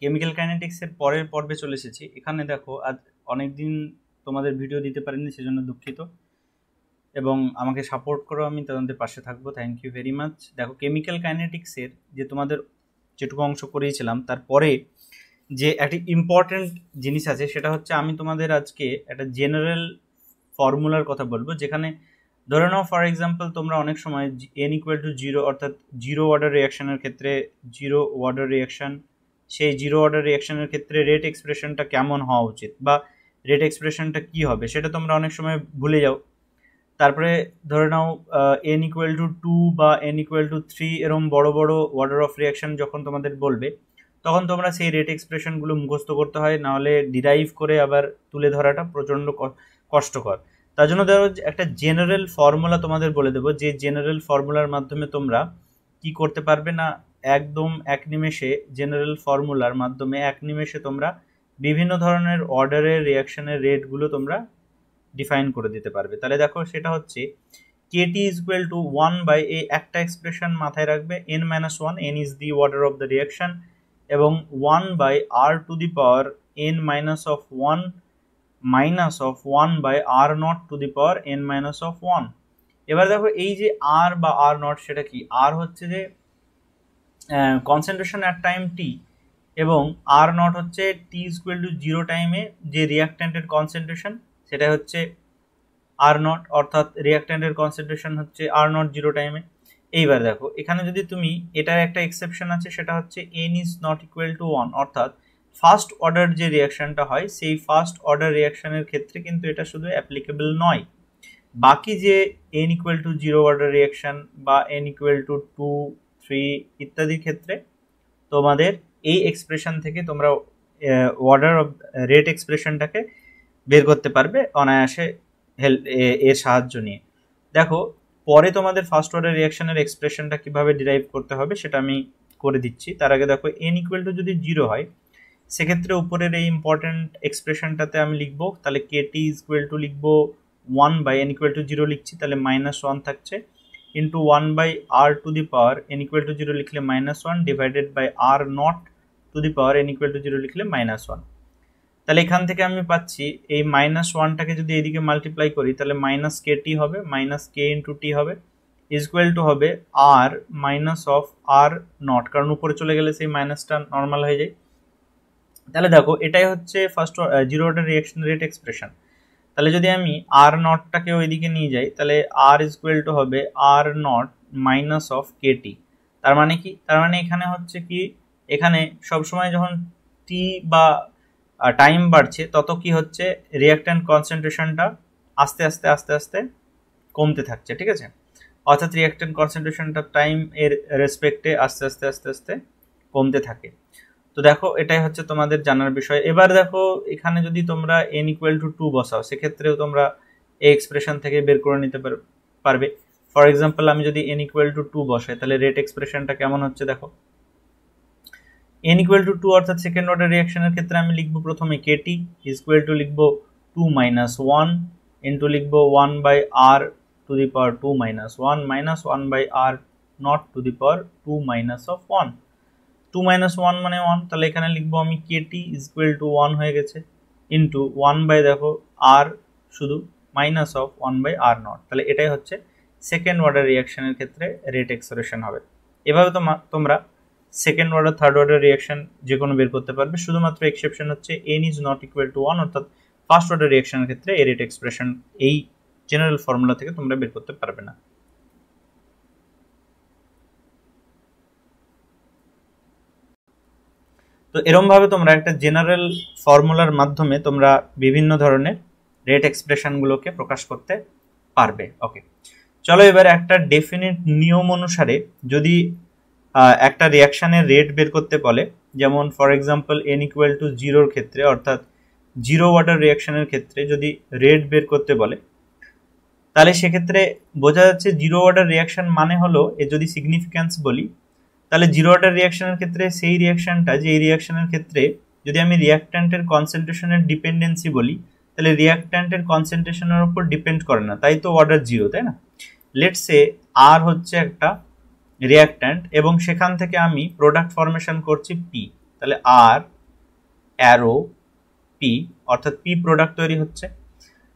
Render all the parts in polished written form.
Chemical কাইনেটিক্সের পরের পর্বে চলে এসেছি। এখানে দেখো আজ অনেকদিন তোমাদের ভিডিও দিতে পারিনি, সেজন্য দুঃখিত, এবং আমাকে সাপোর্ট করো, আমি তোমাদের পাশে থাকবো। Thank you very much. দেখো কেমিক্যাল কাইনেটিক্সের যে তোমাদের যেটুকু অংশ করিয়েছিলাম, তারপরে যে একটি ইম্পর্টেন্ট জিনিস আছে সেটা হচ্ছে আমি তোমাদের আজকে একটা জেনারেল ফর্মুলার কথা বলবো, যেখানে ধরে নাও ফর এক্সাম্পল তোমরা অনেক সময় n ইকুয়াল টু জিরো অর্থাৎ জিরো অর্ডার রিয়াকশনের ক্ষেত্রে জিরো অর্ডার রিয়াকশন, সেই জিরো অর্ডার রিয়াকশনের ক্ষেত্রে রেট এক্সপ্রেশনটা কেমন হওয়া উচিত বা রেট এক্সপ্রেশনটা কী হবে সেটা তোমরা অনেক সময় ভুলে যাও। তারপরে ধরে নাও n ইকুয়াল টু 2 বা n ইকুয়াল টু 3 এরকম বড় বড় অর্ডার অফ রিয়াকশন যখন তোমাদের বলবে, তখন তোমরা সেই রেট এক্সপ্রেশনগুলো মুখস্থ করতে হয়, নাহলে ডিরাইভ করে আবার তুলে ধরাটা প্রচণ্ড কষ্টকর। তার জন্য ধরো একটা জেনারেল ফর্মুলা তোমাদের বলে দেবো, যে জেনারেল ফর্মুলার মাধ্যমে তোমরা কি করতে পারবে না, একদম এক নিমেষে জেনারেল ফর্মুলার মাধ্যমে এক নিমেষে তোমরা বিভিন্ন ধরনের অর্ডারের রিয়াকশনের রেটগুলো তোমরা ডিফাইন করে দিতে পারবে। তাহলে দেখো সেটা হচ্ছে KT is equal to 1 by এই একটা এক্সপ্রেশন মাথায় রাখবে, n-1, n is the order of the reaction, এবং 1 by r to the power n minus of 1 minus of 1 by r naught to the power n minus of 1। এবার দেখো এই যে r বা r naught সেটা কি, r হচ্ছে যে কনসেন্ট্রেশন অ্যাট টাইম t, এবং r naught হচ্ছে t is equal to 0 টাইমে যে রিয়াক্ট্যান্টের কনসেন্ট্রেশন সেটা হচ্ছে r naught, অর্থাৎ রিয়াক্ট্যান্টের কনসেন্ট্রেশন হচ্ছে r naught 0 টাইমে। এইবার দেখো এখানে যদি তুমি এটার একটা এক্সেপশন আছে, সেটা হচ্ছে n is not equal to 1, অর্থাৎ ফার্স্ট অর্ডার যে রিয়াকশনটা হয় সেই ফার্স্ট অর্ডার রিয়াকশনের ক্ষেত্রে কিন্তু এটা শুধু অ্যাপ্লিকেবল নয়, বাকি যে n equal to 0 order reaction বা n ইকুয়াল টু 2, 3 ইত্যাদির ক্ষেত্রে তোমাদের এই এক্সপ্রেশন থেকে তোমরা অর্ডার অফ রেট এক্সপ্রেশনটাকে বের করতে পারবে অনায়াসে এর সাহায্য নিয়ে। দেখো পরে তোমাদের ফার্স্ট অর্ডার রিয়াকশনের এক্সপ্রেশনটা কিভাবে ডিরাইভ করতে হবে সেটা আমি করে দিচ্ছি। তার আগে দেখো n ইকুয়াল টু যদি 0 হয় সেক্ষেত্রে উপরের এই ইম্পর্টেন্ট এক্সপ্রেশনটাতে আমি লিখবো, তাহলে KT ইজ ইকুয়াল টু লিখবো 1 বাই n ইকুয়াল টু 0 লিখছি, তাহলে -1 থাকছে, into 1 by r to the power n equal to 0 লিখলে -1 divided by r not to the power n equal to 0 লিখলে -1। তাহলে এখান থেকে আমি পাচ্ছি এই -1টাকে যদি এদিকে মাল্টিপ্লাই করি তাহলে -KT হবে, -K ইন্টু T হবে, ইজ ইকুয়াল টু হবে r minus of r not, কারণ উপরে চলে গেলে সেই মাইনাসটা নর্মাল হয়ে যায়। তাহলে দেখো এটাই হচ্ছে first zero order reaction rate expression. তাহলে যদি আমি r নটটাকে ওইদিকে নিয়ে যাই তাহলে r ইজ ইকুয়াল টু হবে r not minus of KT। তার মানে কি, তার মানে এখানে হচ্ছে কি, এখানে সবসময় যখন t বা টাইম বাড়ছে তত কি হচ্ছে রিয়াক্ট্যান্ট কনসেন্ট্রেশনটা আস্তে আস্তে আস্তে আস্তে কমতে থাকছে, ঠিক আছে, অর্থাৎ রিয়াক্ট্যান্ট কনসেন্ট্রেশনটা টাইম এর রেসপেক্টে আস্তে আস্তে আস্তে আস্তে কমতে থাকে। তো দেখো এটাই হচ্ছে তোমাদের জানার বিষয়। এবার দেখো এখানে যদি তোমরা n ইকুয়াল টু 2 বসাও সেক্ষেত্রেও তোমরা এই এক্সপ্রেশন থেকে বের করে নিতে পারবে। ফর এক্সাম্পল আমি যদি n ইকুয়াল টু 2 বসাই তাহলে রেট এক্সপ্রেশনটা কেমন হচ্ছে দেখো, n ইকুয়াল টু 2 অর্থাৎ সেকেন্ড অর্ডার রিয়াকশনের ক্ষেত্রে আমি লিখবো প্রথমে KT ইজ ইকুয়াল টু লিখবো 2 মাইনাস 1 ইন্টু লিখবো 1 by r to the power 2 minus 1 minus 1 by r not to the power 2 minus of 1। 2 minus 1 মানে 1, তাহলে এখানে লিখবো আমি KT ইজ ইকুয়াল টু 1 হয়ে গেছে, ইন্টু 1 বাই দেখো r শুধু minus of 1 by r not. তাহলে এটাই হচ্ছে সেকেন্ড অর্ডার রিয়াকশনের ক্ষেত্রে রেট এক্সপ্রেশন হবে। এভাবে তোমরা second order third order reaction যে কোনো বের করতে পারবে, শুধুমাত্র এক্সেপশন হচ্ছে n is not equal to 1, অর্থাৎ ফার্স্ট অর্ডার রিয়াকশনের ক্ষেত্রে এই রেট এক্সপ্রেশন এই জেনারেল ফর্মুলা থেকে তোমরা বের করতে পারবে না। তো এরমভাবে তোমরা একটা জেনারেল ফর্মুলার মাধ্যমে তোমরা বিভিন্ন ধরনের রেট এক্সপ্রেশনগুলোকে প্রকাশ করতে পারবে। ওকে, চলো এবার একটা ডেফিনিট নিয়ম অনুসারে যদি একটা রিয়াকশানের রেট বের করতে বলে, যেমন for example n equal to 0-র ক্ষেত্রে অর্থাৎ জিরো অর্ডার রিয়াকশানের ক্ষেত্রে যদি রেট বের করতে বলে তাহলে সেক্ষেত্রে বোঝা যাচ্ছে জিরো অর্ডার রিয়াকশান মানে হলো যদি সিগনিফিক্যান্স বলি তাহলে জিরো অর্ডার রিয়াকশনের ক্ষেত্রে সেই রিয়াকশনটা যে এই রিয়াকশনের ক্ষেত্রে যদি আমি রিয়াক্ট্যান্টের কনসেন্ট্রেশনের ডিপেন্ডেন্সি বলি তাহলে রিয়াক্ট্যান্টের কনসেন্ট্রেশনের উপর ডিপেন্ড করে না, তাই তো অর্ডার 0, তাই না। লেটস সে আর হচ্ছে একটা রিয়াক্ট্যান্ট এবং সেখান থেকে আমি প্রোডাক্ট ফর্মেশন করছি P, তাহলে আর অ্যারো পি, অর্থাৎ পি প্রোডাক্ট তৈরি হচ্ছে।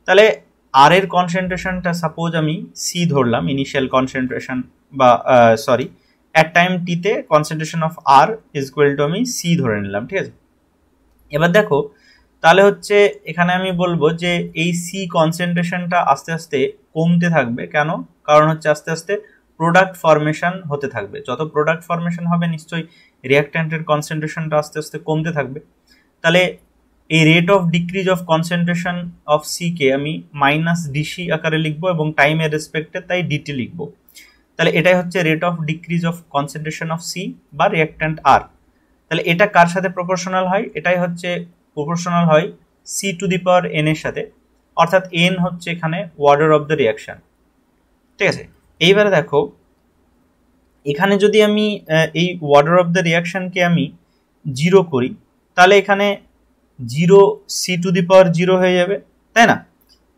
তাহলে আর এর কনসেন্ট্রেশনটা সাপোজ আমি সি ধরলাম, ইনিশিয়াল কনসেন্ট্রেশন বা সরি অ্যাট টাইম টিতে concentration of R is equal to আমি সি ধরে নিলাম, ঠিক আছে। এবার দেখো তাহলে হচ্ছে এখানে আমি বলবো যে এই সি কনসেন্ট্রেশনটা আস্তে আস্তে কমতে থাকবে। কেন? কারণ হচ্ছে আস্তে আস্তে প্রোডাক্ট ফরমেশন হতে থাকবে। যত প্রোডাক্ট ফরমেশন হবে নিশ্চয়ই রিঅ্যাক্ট্যান্টের কনসেন্ট্রেশনটা আস্তে আস্তে কমতে থাকবে। তাহলে এই rate of decrease of concentration of C কে আমি মাইনাস ডিসি আকারে লিখবো এবং টাইমের রেসপেক্টে তাই ডিটি লিখবো। তাহলে এটাই হচ্ছে rate of decrease of concentration of C বা রিঅ্যাক্ট্যান্ট আর। তাহলে এটা কার সাথে প্রপোর্শনাল হয়? এটাই হচ্ছে প্রপোর্শনাল হয় C to the power N এর সাথে, অর্থাৎ এন হচ্ছে এখানে অর্ডার অফ দ্য রিয়াকশন, ঠিক আছে। এইবারে দেখো এখানে যদি আমি এই অর্ডার অফ দ্য রিয়াকশনকে আমি 0 করি, তাহলে এখানে 0 সি টু দি পাওয়ার 0 হয়ে যাবে, তাই না?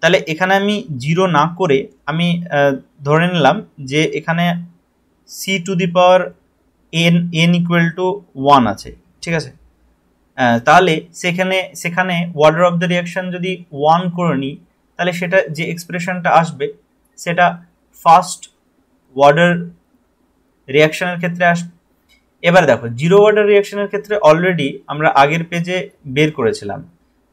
তাহলে এখানে আমি 0 না করে আমি ধরে নিলাম যে এখানে C to the power N equal to 1 আছে, ঠিক আছে। তাহলে সেখানে অর্ডার অফ দ্য রিয়াকশন যদি 1 করে নিই, তাহলে সেটা যে এক্সপ্রেশনটা আসবে সেটা ফার্স্ট অর্ডার রিয়াকশনের ক্ষেত্রে আসবে। এবার দেখো জিরো অর্ডার রিয়াকশনের ক্ষেত্রে অলরেডি আমরা আগের পেজে বের করেছিলাম।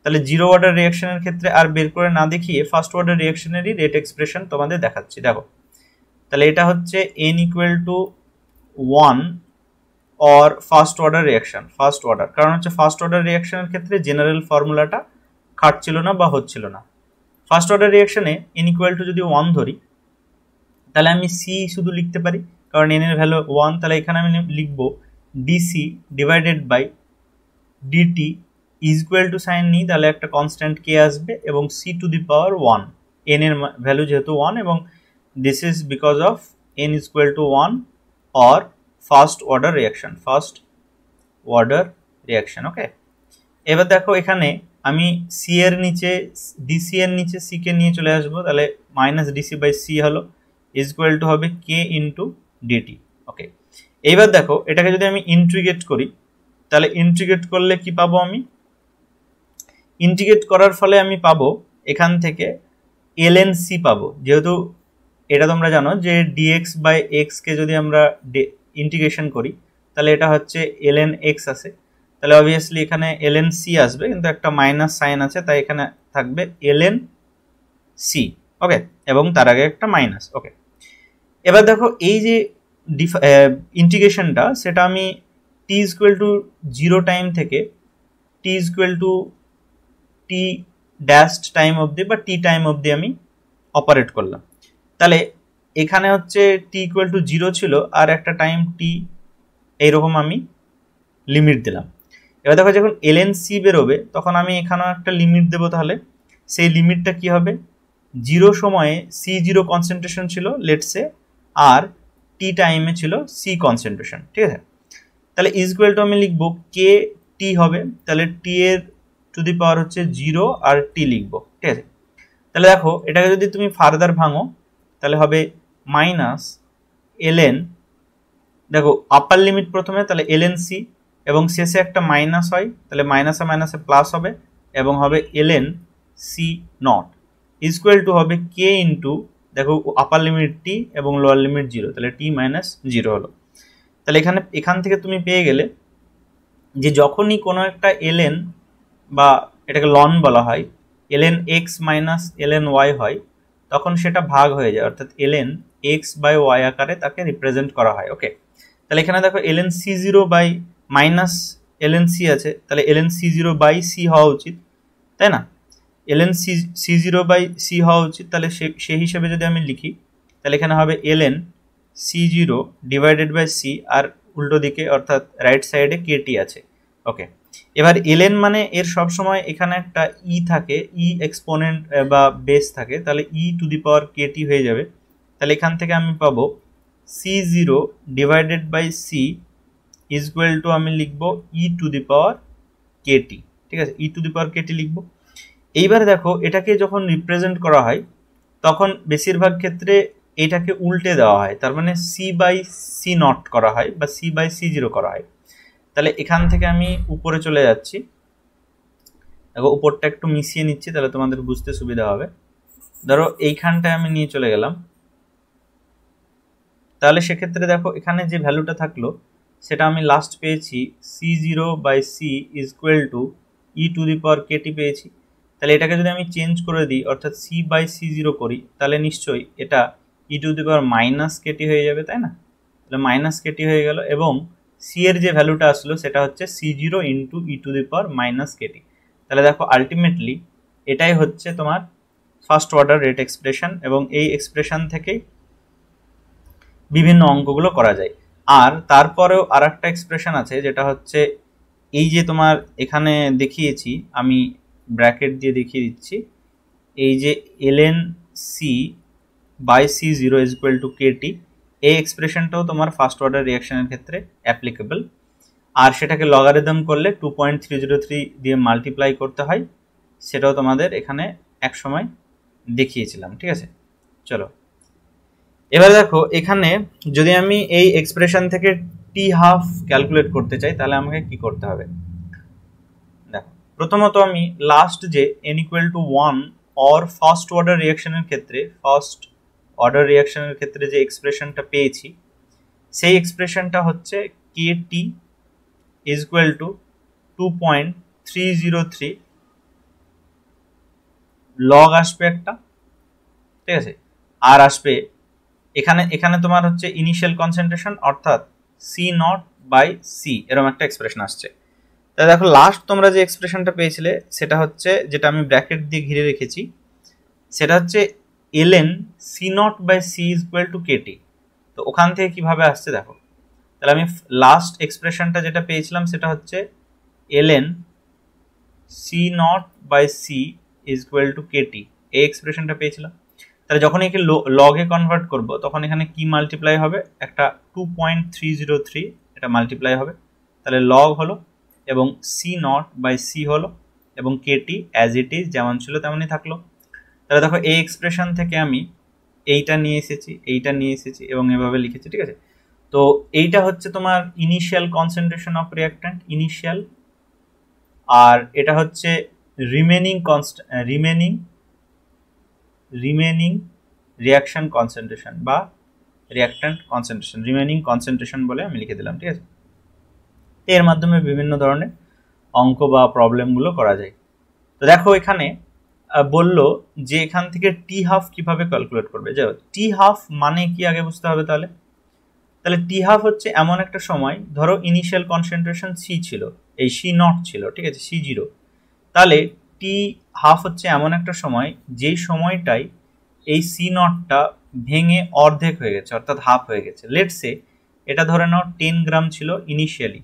তাহলে জিরো অর্ডার রিয়াকশনের ক্ষেত্রে আর বের করে না দেখিয়ে ফার্স্ট অর্ডার রিয়াকশনেরই রেট এক্সপ্রেশন তোমাদের দেখাচ্ছি। দেখো তাহলে এটা হচ্ছে N equal to 1 or first order reaction, first order, কারণ হচ্ছে ফার্স্ট অর্ডার রিয়াকশনের ক্ষেত্রে জেনারেল ফর্মুলাটা খাটছিল না বা হচ্ছিল না। ফার্স্ট অর্ডার রিয়াকশনে এন ইকুয়াল টু যদি 1 ধরি, তাহলে আমি সি শুধু লিখতে পারি, কারণ এন এর ভ্যালু 1। তাহলে এখানে আমি লিখবো dC divided by dt is equal to sign নিই, তাহলে একটা কনস্ট্যান্ট কে আসবে এবং C to the power 1, n এর ভ্যালু যেহেতু 1 এবং this is because of n is equal to 1 or first order reaction, first order reaction. Okay, এবার দেখো এখানে আমি সি এর নিচে ডিসি এর নিচে সি কে নিয়ে চলে আসবো, তাহলে মাইনাস ডিসি বাই সি হলো ইজ ইকুয়াল টু হবে কে ইন্টু ডিটি। ওকে, এইবার দেখো এটাকে যদি আমি ইন্টিগ্রেট করি, তাহলে ইন্টিগ্রেট করলে কি পাবো? আমি ইন্টিগ্রেট করার ফলে আমি পাবো এখান থেকে এলএন সি পাবো। যেহেতু এটা তোমরা জানো যে ডিএক্স বাই এক্স কে যদি আমরা ইন্টিগ্রেশন করি তাহলে এটা হচ্ছে এলএন এক্স আছে, তাহলে অবভিয়াসলি এখানে এলএন সি আসবে, কিন্তু একটা মাইনাস সাইন আছে তাই এখানে থাকবে এলএন সি। ওকে, এবং তার আগে একটা মাইনাস। ওকে, এবার দেখো এই যে ইন্টিগ্রেশনটা সেটা আমি t is equal to 0 time থেকে t is equal to t dashed time অবধি বা টি টাইম অবধি আমি অপারেট করলাম। তাহলে এখানে হচ্ছে টি ইকুয়াল টু 0 ছিল আর একটা টাইম টি, এইরকম আমি লিমিট দিলাম। এবার দেখো যখন এলএন সি বেরোবে তখন আমি এখানেও একটা লিমিট দেবো, তাহলে সেই লিমিটটা কি হবে? 0 সময়ে সি 0 কনসেন্ট্রেশন ছিল লেটসে, আর টি টাইমে ছিল সি কনসেন্ট্রেশন, ঠিক আছে। তাহলে ইজ ইকুয়াল টু আমি লিখবো কে টি হবে, তাহলে টি এর টু দি পাওয়ার হচ্ছে 0 আর টি লিখবো, ঠিক আছে। তাহলে দেখো এটাকে যদি তুমি ফার্দার ভাঙো তাহলে হবে মাইনাস এলএন, দেখো আপার লিমিট প্রথমে, তাহলে এলএন সি এবং শেষে একটা মাইনাস হয়, তাহলে মাইনাসে মাইনাসে প্লাস হবে এবং হবে LN C not is equal to হবে কে ইন্টু, দেখো আপার লিমিট টি এবং লোয়ার লিমিট 0, তাহলে টি মাইনাস 0 হলো। তাহলে এখান থেকে তুমি পেয়ে গেলে যে যখনই কোনো একটা এলএন বা এটাকে লন বলা হয়, LN X minus LN Y হয়, তখন সেটা ভাগ হয়ে যায়, অর্থাৎ এলএন এক্স বাই ওয়াই আকারে তাকে রিপ্রেজেন্ট করা হয়। ওকে, তাহলে এখানে দেখো LN C 0 by minus LN C আছে, তাহলে এলএন সি 0 বাই সি হওয়া উচিত, তাই না? এলএন সি 0 বাই সি হওয়া উচিত, তাহলে সেই হিসেবে যদি আমি লিখি তাহলে এখানে হবে LN C 0 divided by C, আর উল্টো দিকে অর্থাৎ রাইট সাইডে কেটি আছে। ওকে, এবার এলএন মানে এর সবসময় এখানে একটা ই থাকে, ই এক্সপোনেন্ট বা বেস থাকে, তাহলে ই টু দি পাওয়ার কেটি হয়ে যাবে। তাহলে এখান থেকে আমি পাবো C 0 divided by C is equal to আমি লিখবো ই টু দি পাওয়ার কেটি, ঠিক আছে, ই টু দি পাওয়ার কেটি লিখবো। এইবার দেখো এটাকে যখন রিপ্রেজেন্ট করা হয় তখন বেশিরভাগ ক্ষেত্রে এটাকে উল্টে দেওয়া হয়, তার মানে সি বাই সি নট করা হয় বা সি বাই সি 0 করা হয়। তাহলে এখান থেকে আমি উপরে চলে যাচ্ছি, দেখো উপরটা একটু মিশিয়ে নিচ্ছি তাহলে তোমাদের বুঝতে সুবিধা হবে। ধরো এইখানটায় আমি নিয়ে চলে গেলাম, তাহলে সেক্ষেত্রে দেখো এখানে যে ভ্যালুটা থাকলো সেটা আমি লাস্ট পেয়েছি c0/c is equal two e⁻kt পেয়েছি। তাহলে এটাকে যদি আমি চেঞ্জ করে দিই অর্থাৎ c/c0 করি তাহলে নিশ্চয়ই এটা e⁻−kt হয়ে যাবে, তাই না? তাহলে -kt হয়ে গেল এবং c এর যে ভ্যালুটা আসলো সেটা হচ্ছে c0 ইন্টু e⁻−kt। তাহলে দেখো আলটিমেটলি এটাই হচ্ছে তোমার ফার্স্ট অর্ডার রেট এক্সপ্রেশন এবং এই এক্সপ্রেশন থেকেই বিভিন্ন অঙ্কগুলো করা যায়। আর তারপরেও আর একটা এক্সপ্রেশন আছে যেটা হচ্ছে এই যে তোমার এখানে দেখিয়েছি, আমি ব্র্যাকেট দিয়ে দেখিয়ে দিচ্ছি, এই যে ln c/c0 is equal two kt, এই এক্সপ্রেশনটাও তোমার ফার্স্ট অর্ডার রিয়াকশনের ক্ষেত্রে অ্যাপ্লিকেবল। আর সেটাকে লগারিদম করলে 2.303 দিয়ে মাল্টিপ্লাই করতে হয়, সেটাও তোমাদের এখানে এক সময় দেখিয়েছিলাম, ঠিক আছে? চলো এবার দেখো এখানে যদি আমি এই এক্সপ্রেশন থেকে t½ ক্যালকুলেট করতে চাই তাহলে আমাকে কি করতে হবে। দেখো প্রথমত আমি লাস্ট যে n = 1 অর ফার্স্ট অর্ডার রিয়াকশনের ক্ষেত্রে যে এক্সপ্রেশনটা পেয়েছি সেই এক্সপ্রেশনটা হচ্ছে kt is equal two 2.303 log আসবে একটা, ঠিক আছে? আর আসবে এখানে তোমার হচ্ছে ইনিশিয়াল কনসেন্ট্রেশন অর্থাৎ c0/c এরকম একটা এক্সপ্রেশন আসছে। তাহলে দেখো লাস্ট তোমরা যে এক্সপ্রেশনটা পেয়েছিলে সেটা হচ্ছে, যেটা আমি ব্র্যাকেট দিয়ে ঘিরে রেখেছি, সেটা হচ্ছে ln c0/c is equal two kt। তো ওখান থেকে কিভাবে আসছে দেখো, তাহলে আমি লাস্ট এক্সপ্রেশনটা যেটা পেয়েছিলাম সেটা হচ্ছে ln c0/c is equal two kt, এই এক্সপ্রেশনটা পেয়েছিলাম। তাহলে যখন একে লগে কনভার্ট করব তখন এখানে কি মাল্টিপ্লাই হবে, একটা 2.303 এটা মাল্টিপ্লাই হবে, তাহলে লগ হলো এবং c0/c হলো এবং kt অ্যাজ ইট ইজ যেমন ছিল তেমনই থাকলো। তাহলে দেখো এই এক্সপ্রেশন থেকে আমি এইটা নিয়ে এসেছি এবং এভাবে লিখেছি, ঠিক আছে? তো এইটা হচ্ছে তোমার initial concentration of reactant, initial, আর এটা হচ্ছে রিমেনিং রিয়াকশন কনসেন্ট্রেশন বা রিয়াক্ট্যান্ট কনসেন্ট্রেশন, রিমেনিং কনসেন্ট্রেশন বলে আমি লিখে দিলাম, ঠিক আছে? এর মাধ্যমে বিভিন্ন ধরনের অঙ্ক বা প্রবলেমগুলো করা যায়। তো দেখো এখানে বললো যে এখান থেকে t½ কিভাবে ক্যালকুলেট করবে। যাই হোক, t½ মানে কি আগে বুঝতে হবে। তাহলে t½ হচ্ছে এমন একটা সময়, ধরো ইনিশিয়াল কনসেন্ট্রেশন c ছিল, এই c0 ছিল, ঠিক আছে, c0, তাহলে t½ হচ্ছে এমন একটা সময় যেই সময়টাই এই c0টা ভেঙে অর্ধেক হয়ে গেছে অর্থাৎ হাফ হয়ে গেছে। লেটস সে এটা ধরে নাও 10 গ্রাম ছিল ইনিশিয়ালি,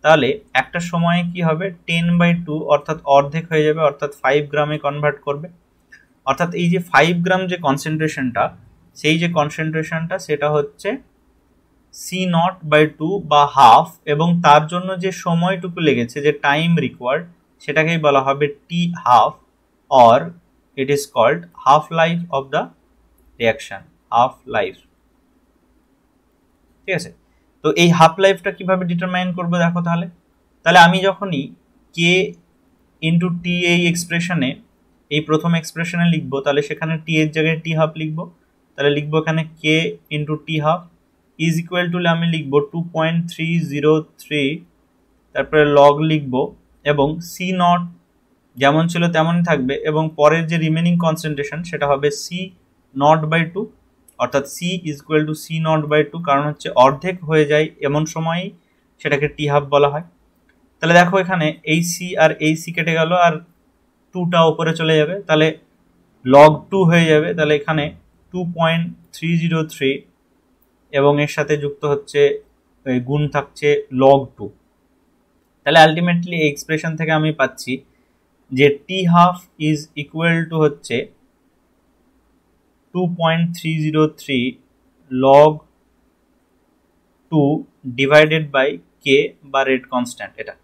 তাহলে একটা সময়ে কি হবে 10/2 অর্থাৎ অর্ধেক হয়ে যাবে, অর্থাৎ 5 গ্রামে কনভার্ট করবে। অর্থাৎ এই যে 5 গ্রাম যে কনসেন্ট্রেশনটা, সেই যে কনসেন্ট্রেশনটা সেটা হচ্ছে c0/2 বা হাফ, এবং তার জন্য যে সময়টুকু লেগেছে, যে টাইম রিকোয়ার্ড, সেটাকেই বলা হবে t½ or it is called half life of the reaction, half life, ঠিক আছে? তো এই হাফ লাইফটা কিভাবে ডিটারমাইন করবো দেখো। তাহলে আমি যখনই k ইন্টু টি এই এক্সপ্রেশনে, এই প্রথম এক্সপ্রেশনে লিখবো, তাহলে সেখানে t এর জায়গায় t½ লিখবো। তাহলে লিখবো এখানে k into t½ is equal to, আমি লিখবো 2.303, তারপরে লগ লিখবো এবং c0 যেমন ছিল তেমনই থাকবে এবং পরের যে রিমেনিং কনসেন্ট্রেশন সেটা হবে c0/2, অর্থাৎ c is equal two c0/2, কারণ হচ্ছে অর্ধেক হয়ে যায় এমন সময়ই সেটাকে t½ বলা হয়। তাহলে দেখো এখানে এই c আর এই c কেটে গেল আর 2টা উপরে চলে যাবে, তাহলে log 2 হয়ে যাবে। তাহলে এখানে 2.303 এবং এর সাথে যুক্ত হচ্ছে গুণ থাকছে log 2। তাহলে আলটিমেটলি এই এক্সপ্রেশন থেকে আমি পাচ্ছি যে t½ ইজ ইকুয়াল টু হচ্ছে 2.303 log 2 ডিভাইডেড বাই k বা রেট কনস্ট্যান্ট এটা।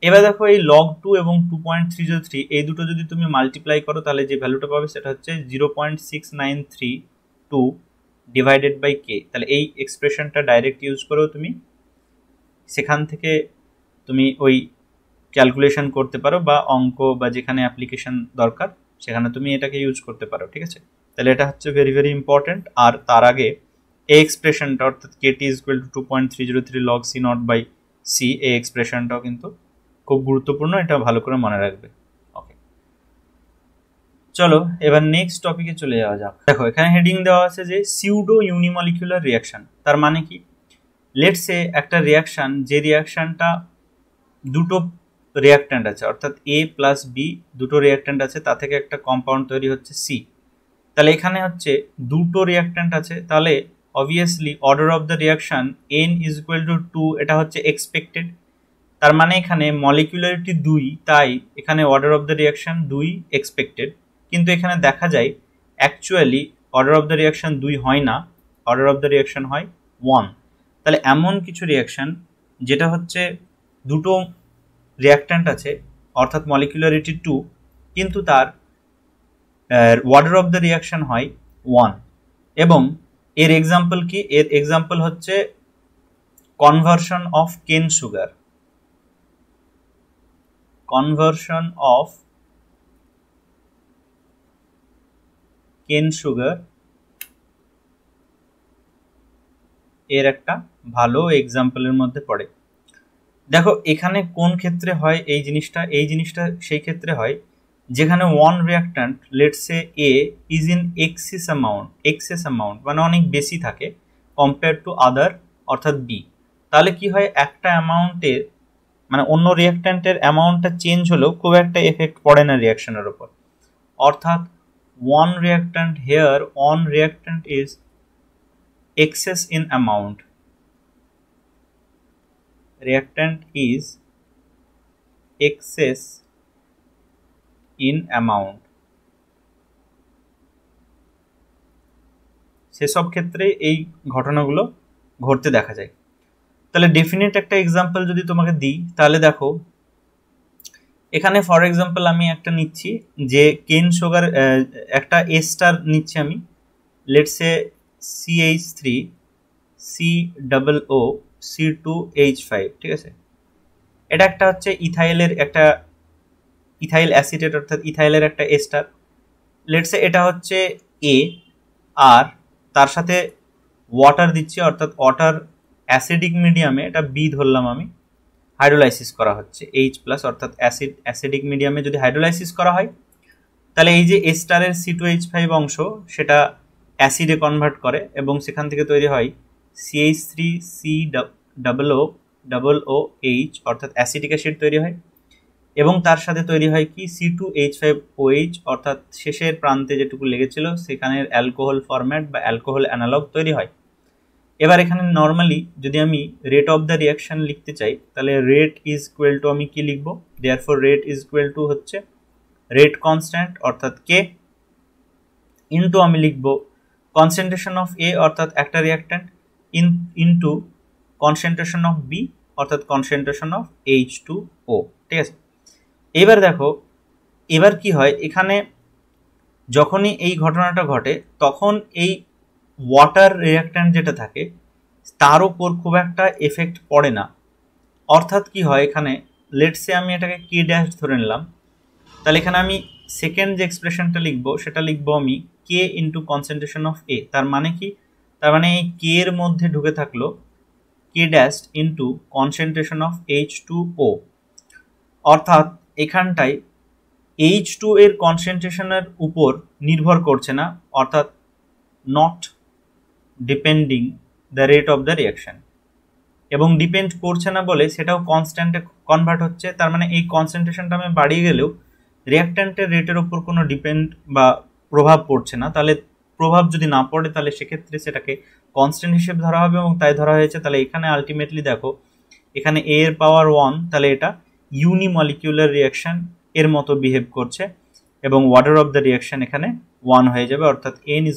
এবার দেখো এই log 2 এবং 2.303 এই দুটো যদি তুমি মাল্টিপ্লাই করো তাহলে যে ভ্যালুটা পাবে সেটা হচ্ছে 0.6932 ডিভাইডেড বাই k। তাহলে এই এক্সপ্রেশনটা ডাইরেক্ট ইউজ করেও তুমি সেখান থেকে তুমি ওই ক্যালকুলেশন করতে পারো, বা অঙ্ক বা যেখানে অ্যাপ্লিকেশন দরকার সেখানে তুমি এটাকে ইউজ করতে পারো। ঠিক আছে, তাহলে এটা হচ্ছে ভেরি ভেরি ইম্পর্টেন্ট। আর তার আগে এই এক্সপ্রেশনটা অর্থাৎ kt = 2.303 log c naught by c, এই এক্সপ্রেশনটাও কিন্তু খুব গুরুত্বপূর্ণ, এটা ভালো করে মনে রাখবে। ওকে, চলো এবার নেক্সট টপিকে চলে যাওয়া যাক। দেখো এখানে হেডিং দেওয়া আছে যে সিউডো ইউনিমলিকুলার রিয়াকশন। তার মানে কি, লেটস সে একটা রিয়াকশন, যে রিয়াকশনটা দুটো রিয়াক্ট্যান্ট আছে, অর্থাৎ এ প্লাস বি দুটো রিয়াক্ট্যান্ট আছে, তা থেকে একটা কম্পাউন্ড তৈরি হচ্ছে সি। তাহলে এখানে হচ্ছে দুটো রিয়াক্ট্যান্ট আছে, তাহলে obviously order of the reaction n = 2, এটা হচ্ছে এক্সপেক্টেড। তার মানে এখানে মলিকুলারিটি 2, তাই এখানে order of the reaction 2 expected. কিন্তু এখানে দেখা যায় actually order of the reaction 2 হয় না, অর্ডার অফ দ্য রিয়াকশন হয় 1। তাহলে এমন কিছু রিয়াকশন যেটা হচ্ছে দুটো রিয়াক্ট্যান্ট আছে অর্থাৎ মলিকুলারিটি 2, কিন্তু তার অর্ডার অফ দ্য রিয়াকশন হয় 1। এবং এর এক্সাম্পল কি, এর এক্সাম্পল হচ্ছে কনভার্সন অফ কেন সুগার। কনভার্সন অফ কেন সুগার এর একটা ভালো এক্সাম্পলের মধ্যে পড়ে। দেখো এখানে কোন ক্ষেত্রে হয় এই জিনিসটা, এই জিনিসটা সেই ক্ষেত্রে হয় যেখানে one reactant let's say A is in access amount মানে অনেক বেশি থাকে কম্পেয়ার টু আদার অর্থাৎ বি। তাহলে কি হয়, একটা অ্যামাউন্টের মানে অন্য রিয়াক্ট্যান্টের অ্যামাউন্টটা চেঞ্জ হলেও খুব একটা এফেক্ট পড়ে না রিয়াকশনের উপর। অর্থাৎ one reactant is excess in amount, reactant is excess in amount। সেসব ক্ষেত্রে এই ঘটনাগুলো ঘটতে দেখা যায়। তাহলে ডেফিনেট একটা এক্সাম্পল যদি তোমাকে দিই, তাহলে দেখো এখানে ফর এক্সাম্পল আমি একটা নিচ্ছি যে কেন সুগার, একটা এ স্টার নিচ্ছি আমি, let's say CH3 COO C2H5। ঠিক আছে, এটা একটা হচ্ছে ইথাইলের একটা ইথাইল অ্যাসিটেট অর্থাৎ ইথাইলের একটা এস্টার। লেটসে এটা হচ্ছে এ, আর তার সাথে ওয়াটার দিচ্ছি অর্থাৎ ওয়াটার অ্যাসিডিক মিডিয়ামে, এটা বি ধরলাম আমি, হাইড্রোলাইসিস করা হচ্ছে H+ অর্থাৎ অ্যাসিডিক মিডিয়ামে যদি হাইড্রোলাইসিস করা হয় তাহলে এই যে এস্টারের C2H5 অংশ সেটা অ্যাসিডে কনভার্ট করে এবং সেখান থেকে তৈরি হয় CH3COOH অর্থাৎ অ্যাসিটিক অ্যাসিড তৈরি হয়, এবং তার সাথে তৈরি হয় কি C2H5OH অর্থাৎ শেষের প্রান্তে যেটুকু লেগেছিল সেখানের অ্যালকোহল ফরম্যাট বা অ্যালকোহল অ্যানালগ তৈরি হয়। এবার এখানে নর্মালি যদি আমি রেট অফ দ্য রিয়াকশন লিখতে চাই তাহলে রেট ইজ ইকুয়াল টু আমি কি লিখবো, therefore rate is equal to হচ্ছে রেট কনস্ট্যান্ট অর্থাৎ কে ইনটু আমি লিখবো কনসেন্ট্রেশন অফ এ অর্থাৎ একটা reactant into concentration of B অর্থাৎ কনসেন্ট্রেশন অফ H2O। ঠিক আছে, এবার দেখো এবার কি হয়, এখানে যখনই এই ঘটনাটা ঘটে তখন এই ওয়াটার রিয়াক্ট্যান্ট যেটা থাকে তার উপর খুব একটা এফেক্ট পড়ে না। অর্থাৎ কি হয়, এখানে লেটসে আমি এটাকে কে ড্যাশ ধরে নিলাম, তাহলে এখানে আমি সেকেন্ড যে এক্সপ্রেশনটা লিখবো সেটা লিখবো আমি কে ইন্টু কনসেন্ট্রেশন অফ এ। তার মানে কি, তার মানে এই কে এর মধ্যে ঢুকে থাকলো কে ড্যাশ ইন্টু কনসেন্ট্রেশন অফ H2O। অর্থাৎ এখানটায় H2 এর কনসেন্ট্রেশনের উপর নির্ভর করছে না, অর্থাৎ not depending the rate of the reaction, এবং ডিপেন্ড করছে না বলে সেটাও কনস্ট্যান্টে কনভার্ট হচ্ছে। তার মানে এই কনসেন্ট্রেশনটা আমি বাড়িয়ে গেলেও রিয়াক্ট্যান্টের রেটের উপর কোনো ডিপেন্ড বা প্রভাব পড়ছে না। তাহলে প্রভাব যদি না পড়ে তাহলে সেক্ষেত্রে সেটাকে কনস্ট্যান্ট হিসেবে ধরা হবে এবং তাই ধরা হয়েছে। তাহলে এখানে আলটিমেটলি দেখো এখানে এ এর পাওয়ার 1, তাহলে এটা ইউনিমলিকুলার রিয়াকশন এর মতো বিহেভ করছে এবং অর্ডার অফ দ্য রিয়াকশন এখানে 1 হয়ে যাবে, অর্থাৎ n =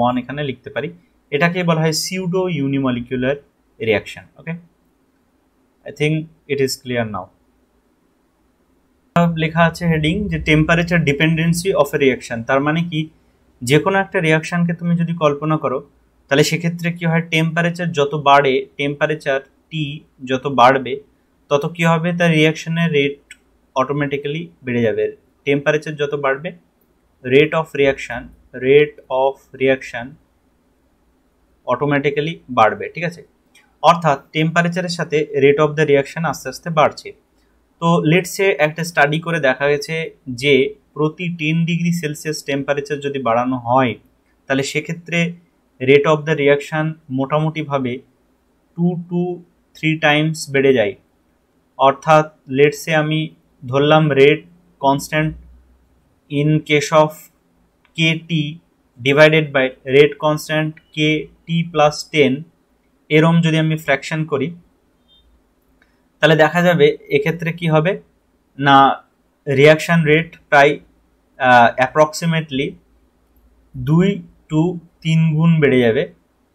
1 এখানে লিখতে পারি। এটাকে বলা হয় pseudo unimolecular reaction. Okay, I think it is clear now. লেখা আছে হেডিং যে temperature dependency of a reaction. তার মানে কি, যে কোনো একটা রিয়াকশনকে তুমি যদি কল্পনা করো তাহলে সেক্ষেত্রে কি হয়, টেম্পারেচার যত বাড়ে, টেম্পারেচার T যত বাড়বে তত কি হবে, তার রিয়াকশনের রেট অটোমেটিক্যালি বেড়ে যাবে। টেম্পারেচার যত বাড়বে রেট অফ রিয়াকশান অটোমেটিক্যালি বাড়বে, ঠিক আছে। অর্থাৎ টেম্পারেচারের সাথে রেট অফ দ্য রিয়াকশান আস্তে আস্তে বাড়ছে। তো লেটসে একটা স্টাডি করে দেখা গেছে যে প্রতি 10 ডিগ্রি সেলসিয়াস টেম্পারেচার যদি বাড়ানো হয় তাহলে সেক্ষেত্রে রেট অফ দ্য রিয়াকশান মোটামুটিভাবে 2 to 3 টাইমস বেড়ে যায়। অর্থাৎ লেটসে আমি ধরলাম rate constant in case of KT divided by rate constant KT plus 10, এরম যদি আমি ফ্র্যাকশন করি তাহলে দেখা যাবে এক্ষেত্রে কি হবে না, রিয়াকশান রেট প্রায় অ্যাপ্রক্সিমেটলি 2 to 3 গুণ বেড়ে যাবে।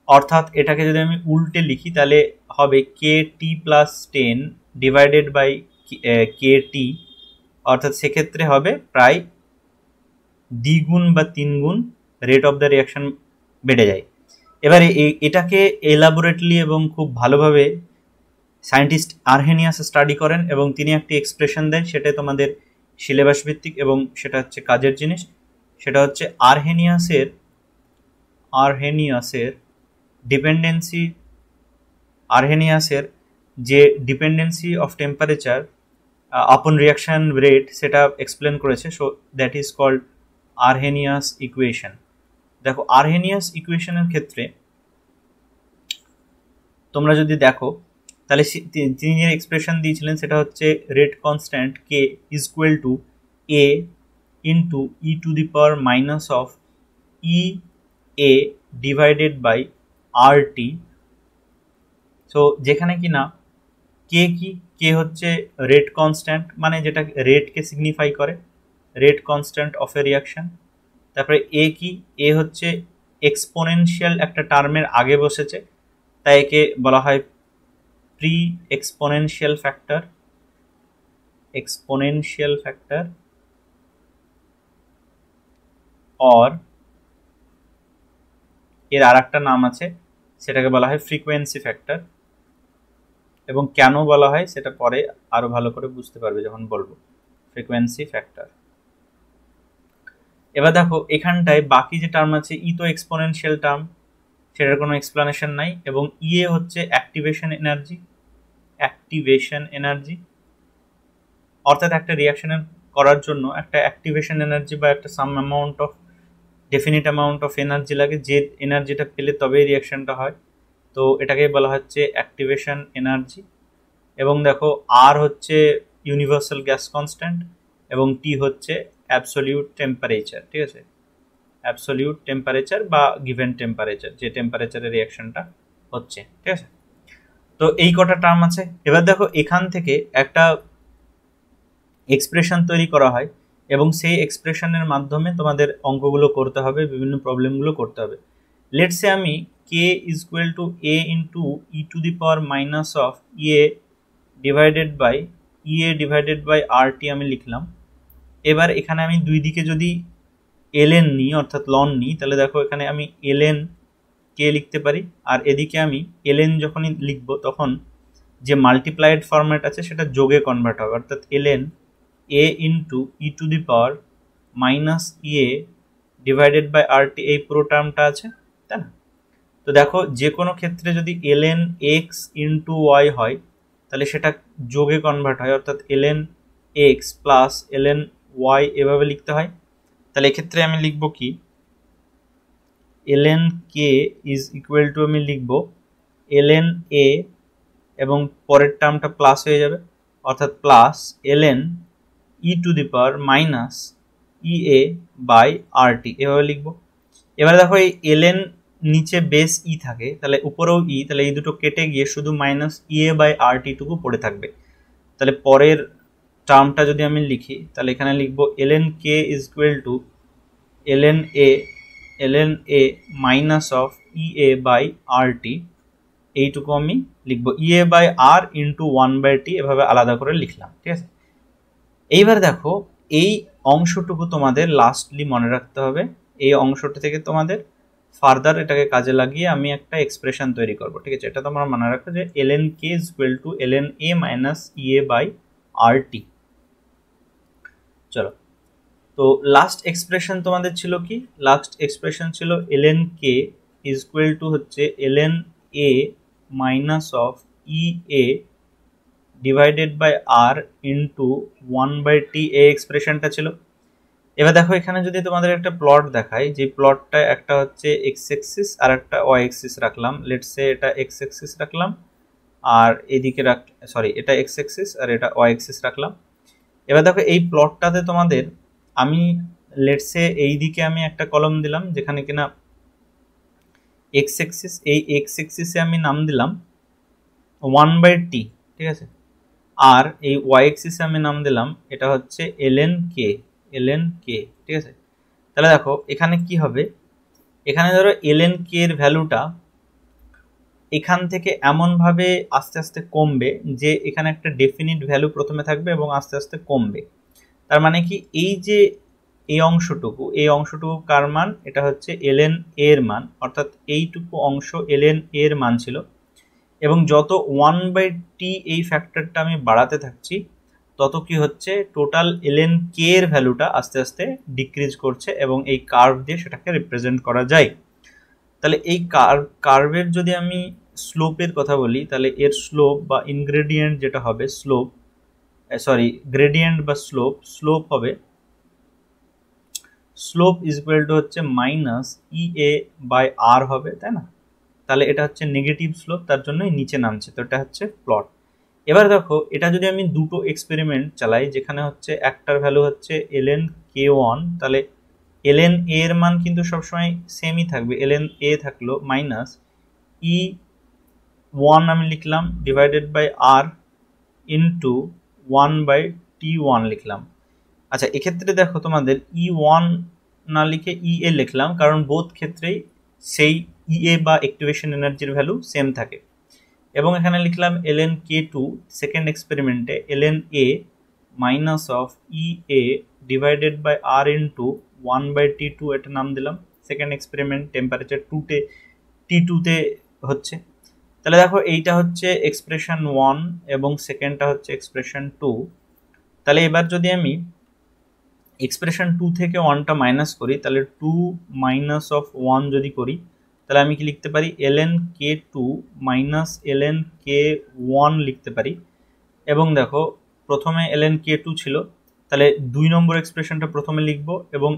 অর্থাৎ এটাকে যদি আমি উল্টে লিখি তাহলে হবে KT plus 10 divided by KT, অর্থাৎ সেক্ষেত্রে হবে প্রায় দ্বিগুণ বা 3 গুণ রেট অফ দ্য রিয়াকশান বেড়ে যায়। এবারে এটাকে এলাবোরেটলি এবং খুব ভালোভাবে সায়েন্টিস্ট আরহেনিয়াস স্টাডি করেন এবং তিনি একটি এক্সপ্রেশন দেন, সেটাই তোমাদের সিলেবাস ভিত্তিক এবং সেটা হচ্ছে কাজের জিনিস। সেটা হচ্ছে আরহেনিয়াসের যে dependency of temperature upon reaction rate সেটা এক্সপ্লেন করেছে। So that is called Arrhenius equation. দেখো আরহেনিয়াস ইকুয়েশনের ক্ষেত্রে তোমরা যদি দেখো তাহলে তিনি যে এক্সপ্রেশন দিয়েছিলেন সেটা হচ্ছে rate constant K is equal to A into E to the power minus of EA divided by RT। So যেখানে কি না কে হচ্ছে রেট কনস্ট্যান্ট, মানে যেটা রেটকে সিগনিফাই করে, rate constant of a reaction. তারপরে এ হচ্ছে এক্সপোনেনশিয়াল একটা টার্মের আগে বসেছে, তাই একে বলা হয় প্রি এক্সপোনেনশিয়াল ফ্যাক্টর অর এর আর একটা নাম আছে, সেটাকে বলা হয় ফ্রিকোয়েন্সি ফ্যাক্টর। এবং কেন বলা হয় সেটা পরে আরো ভালো করে বুঝতে পারবে যখন বলবো ফ্রিকোয়েন্সি ফ্যাক্টর। এবার দেখো এখানটায় বাকি যে টার্ম আছে ই তো এক্সপোনেনশিয়াল টার্ম, সেটার কোনো এক্সপ্লানেশন নাই। এবং ইয়ে হচ্ছে অ্যাক্টিভেশন এনার্জি, অর্থাৎ একটা রিয়াকশনের করার জন্য একটা অ্যাক্টিভেশন এনার্জি বা একটা ডেফিনিট অ্যামাউন্ট অফ এনার্জি লাগে, যে এনার্জিটা পেলে তবেই রিয়াকশনটা হয়। তো এটাকে বলা হচ্ছে অ্যাক্টিভেশন এনার্জি। এবং দেখো আর হচ্ছে ইউনিভার্সাল গ্যাস কনস্ট্যান্ট এবং টি হচ্ছে অ্যাবসলিউট টেম্পারেচার, ঠিক আছে, অ্যাবসলিউট টেম্পারেচার বা গিভেন টেম্পারেচার, যে টেম্পারেচারে রিয়াকশনটা হচ্ছে, ঠিক আছে। তো এই কটা টার্ম আছে। এবার দেখো এখান থেকে একটা এক্সপ্রেশন তৈরি করা হয় এবং সেই এক্সপ্রেশনের মাধ্যমে তোমাদের অঙ্কগুলো করতে হবে, বিভিন্ন প্রবলেমগুলো করতে হবে। লেটসে আমি K is equal to A into E to the power minus of EA divided by RT আমি লিখলাম। এবার এখানে আমি দুই দিকে যদি ln নিই অর্থাৎ লন নিই তাহলে দেখো এখানে আমি ln K লিখতে পারি, আর এদিকে আমি ln যখনই লিখবো তখন যে মাল্টিপ্লাইড ফরম্যাট আছে সেটা যোগে কনভার্ট হবে, অর্থাৎ ln A into E to the power minus EA divided by RT, এই পুরো টার্মটা আছে, তাই না। তো দেখো যে কোনো ক্ষেত্রে যদি ln x ইন্টু y হয় তাহলে সেটা যোগে কনভার্ট হয়, অর্থাৎ ln x plus ln y এভাবে লিখতে হয়। তাহলে এক্ষেত্রে আমি লিখবো কি ln k is equal to আমি লিখবো ln a এবং পরের টার্মটা প্লাস হয়ে যাবে, অর্থাৎ plus ln e to the power minus ea by RT এভাবে লিখবো। এবারে দেখো এই ln নিচে বেস ই থাকে, তাহলে উপরেও ই, তাহলে এই দুটো কেটে গিয়ে শুধু মাইনাস ea বাই RT টুকু পড়ে থাকবে। তাহলে পরের টার্মটা যদি আমি লিখি তাহলে এখানে লিখবো ln k is equal to ln a minus of ea by RT, এইটুকু আমি লিখবো ea by r into 1/t এভাবে আলাদা করে লিখলাম, ঠিক আছে। এইবার দেখো এই অংশটুকু তোমাদের লাস্টলি মনে রাখতে হবে। এই অংশটা থেকে তোমাদের ফার্দার এটাকে কাজে লাগিয়ে আমি একটা এক্সপ্রেশন তৈরি করবো, ঠিক আছে। এটা তোমরা মনে রাখো যে ln k is equal to ln a minus ea by RT। চলো, তো লাস্ট এক্সপ্রেশন তোমাদের ছিল কি? লাস্ট এক্সপ্রেশন ছিল ln k is equal to হচ্ছে ln a minus of E A divided by R into 1/t এই এক্সপ্রেশনটা ছিল। এবার দেখো এখানে যদি তোমাদের একটা প্লট দেখাই, যে প্লটটা একটা হচ্ছে এক্স এক্সিস আর একটা ওয়াই এক্সিস রাখলাম, লেটস সে এটা এক্স এক্সিস রাখলাম আর এদিকে এটা এক্স এক্সিস আর এটা ওয়াই এক্সিস রাখলাম। এবার দেখো এই প্লটটাতে তোমাদের আমি লেটস সে এই দিকে আমি একটা কলম দিলাম যেখানে কিনা এক্স এক্সিস, এই এক্স এক্সিসে আমি নাম দিলাম 1/t, ঠিক আছে, আর এই ওয়াই এক্সিসে আমি নাম দিলাম এটা হচ্ছে ln k, ঠিক আছে। তাহলে দেখো এখানে কি হবে, এখানে ধরো ln k এর ভ্যালুটা এখান থেকে এমনভাবে আস্তে আস্তে কমবে যে এখানে একটা ডেফিনিট ভ্যালু প্রথমে থাকবে এবং আস্তে আস্তে কমবে। তার মানে কি, এই যে এই অংশটুকু কার মান? এটা হচ্ছে ln a এর মান, অর্থাৎ এইটুকু অংশ ln a এর মান ছিল। এবং যত 1/t এই ফ্যাক্টরটা আমি বাড়াতে থাকছি তত কি হচ্ছে, টোটাল ln k এর ভ্যালুটা আস্তে আস্তে ডিক্রিজ করছে এবং এই কার্ভ দিয়ে সেটাকে রিপ্রেজেন্ট করা যায়। তাহলে এই কার্ভের যদি আমি স্লোপের কথা বলি, তাহলে এর স্লোপ বা ইনগ্রেডিয়েন্ট যেটা হবে গ্রেডিয়েন্ট বা স্লোপ হবে, স্লোপ ইজ ইকুয়াল টু হচ্ছে মাইনাস ই এ বাই আর হবে, তাই না? তাহলে এটা হচ্ছে নেগেটিভ স্লোপ, তার জন্যই নিচে নামছে, তো এটা হচ্ছে প্লট। এবার দেখো এটা যদি আমি দুটো এক্সপেরিমেন্ট চালাই, যেখানে হচ্ছে একটার ভ্যালু হচ্ছে ln k1, তাহলে ln a এর মান কিন্তু সবসময় সেমই থাকবে, ln a থাকলো মাইনাস e1 আমি লিখলাম divided by R into 1/t1 লিখলাম। আচ্ছা, এক্ষেত্রে দেখো তোমাদের E1 না লিখে EA লিখলাম, কারণ বোথ ক্ষেত্রেই সেই EA বা অ্যাক্টিভেশন এনার্জির ভ্যালু সেম থাকে। এবং এখানে লিখলাম ln k2 সেকেন্ড এক্সপেরিমেন্টে ln a minus of EA divided by R into 1/t2 এটা নাম দিলাম। সেকেন্ড এক্সপেরিমেন্ট টেম্পারেচার T2-তে হচ্ছে। তাহলে দেখো এইটা হচ্ছে এক্সপ্রেশন 1 এবং সেকেন্ডটা হচ্ছে এক্সপ্রেশন 2। তাহলে এবার যদি আমি এক্সপ্রেশন 2 থেকে 1টা মাইনাস করি, তাহলে 2 মাইনাস অফ 1 যদি করি, তাহলে আমি কি লিখতে পারি, ln k2 minus ln k1 লিখতে পারি। এবং দেখো প্রথমে ln k2 ছিল, তাহলে 2 নম্বর এক্সপ্রেশনটা প্রথমে লিখব এবং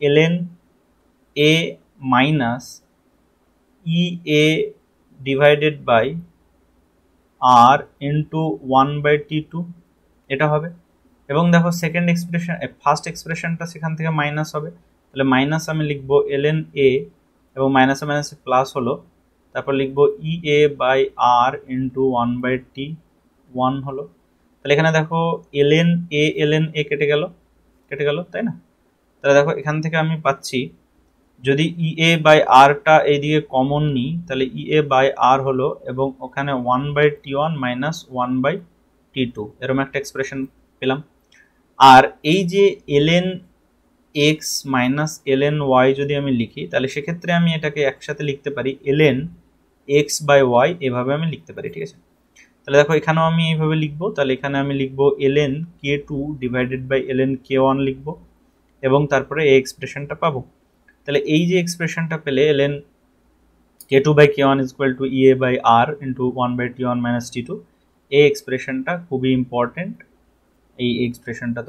ln a minus ea divided by R into 1/t2 এটা হবে। এবং দেখো সেকেন্ড এক্সপ্রেশন, ফার্স্ট এক্সপ্রেশনটা সেখান থেকে মাইনাস হবে, তাহলে মাইনাস আমি লিখবো ln a এবং মাইনাসে মাইনাসে প্লাস হলো, তারপর লিখবো ea by R into 1/t1 হলো। তাহলে এখানে দেখো ln a কেটে গেল, তাই না? তাহলে দেখো এখান থেকে আমি পাচ্ছি, যদি ea বাই আরটা এইদিকে কমন নিই, তাহলে ea বাই আর হলো এবং ওখানে 1/t1 মাইনাস 1/t2 এরকম একটা এক্সপ্রেশন পেলাম। আর এই যে ln x minus ln y যদি আমি লিখি, তাহলে সেক্ষেত্রে আমি এটাকে একসাথে লিখতে পারি ln x বাই y, এভাবে আমি লিখতে পারি, ঠিক আছে। তাহলে দেখো এখানেও আমি এইভাবে লিখবো, তাহলে এখানে আমি লিখবো ln k2 divided by ln k1 লিখবো এবং তারপরে এই এক্সপ্রেশনটা পাবো। তাহলে এই যে এক্সপ্রেশনটা পেলে ln k2 by k1 is equal to ea by r into 1/t1 minus t2, এই এক্সপ্রেশনটা খুবই ইম্পর্টেন্ট। এই এক্সপ্রেশনটা